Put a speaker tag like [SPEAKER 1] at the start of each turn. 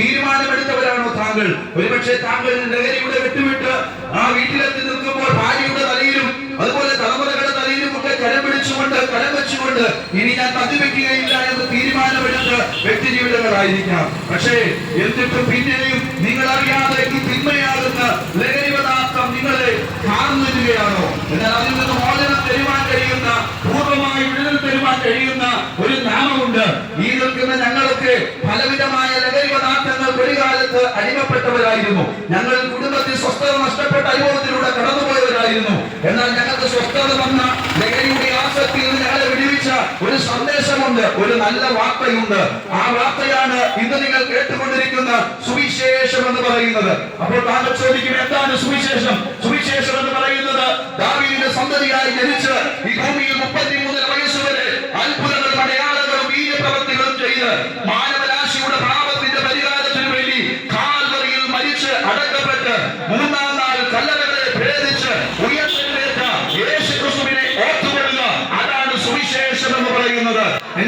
[SPEAKER 1] തീരുമാനമെടുത്തവരാണോ താങ്കൾ? ഒരുപക്ഷെ താങ്കൾ ലഹരിയുടെ വിട്ടുവിട്ട് ആ വീട്ടിലെത്തി നിൽക്കുമ്പോൾ ഭാര്യയുടെ തലയിലും അതുപോലെ തലമുറകളുടെ തലയിലും ഒക്കെ കരം പിടിച്ചുകൊണ്ട് കരം വെച്ചുകൊണ്ട് ഇനി ഞാൻ മദ്യപിക്കുകയില്ല എന്ന് തീരുമാനമെടുത്ത് വ്യക്തി ജീവിതങ്ങളായിരിക്കാം. പക്ഷേ എന്നിട്ടും പിന്നെയും നിങ്ങൾ അറിയാതെ ഈ തിന്മയാകുന്ന ലഹരി പദാർത്ഥം നിങ്ങളെ കാർന്നിടുകയാണോ? എന്നാൽ അതിൽ നിന്ന് മോചനം തരുവാൻ കഴിയുന്ന, പൂർണ്ണമായി വിടുതൽ തരുവാൻ കഴിയുന്ന ഒരു നാമമുണ്ട്. ഈ നിൽക്കുന്ന ഞങ്ങളൊക്കെ പലവിധമായ ലഹരി പദാർത്ഥങ്ങൾ ഒരു കാലത്ത് അടിമപ്പെട്ടവരായിരുന്നു. ഞങ്ങൾ കുടുംബത്തിൽ സ്വസ്ഥത നഷ്ടപ്പെട്ട അനുഭവത്തിലൂടെ കടന്നുപോയവരായിരുന്നു. എന്നാൽ ഞങ്ങൾക്ക് സ്വസ്ഥത വന്ന ലഹരിയുടെ ആസക്തിയിൽ നിന്ന് ഞങ്ങളെ വിടുവിച്ച ഒരു സന്ദേശമുണ്ട്, ഒരു നല്ല വാർത്തയുണ്ട്. ആ വാർത്തയാണ് ഇന്ന് നിങ്ങൾ കേട്ടുകൊണ്ടിരിക്കുന്ന സുവിശേഷം എന്ന് പറയുന്നത്. അപ്പോൾ താങ്കൾ ചോദിക്കും, എന്താണ് സുവിശേഷം? സുവിശേഷം എന്ന് പറയുന്നത് ദാവീദിന്റെ സന്തതിയായി ജനിച്ച് ഈ ഭൂമിയിൽ 33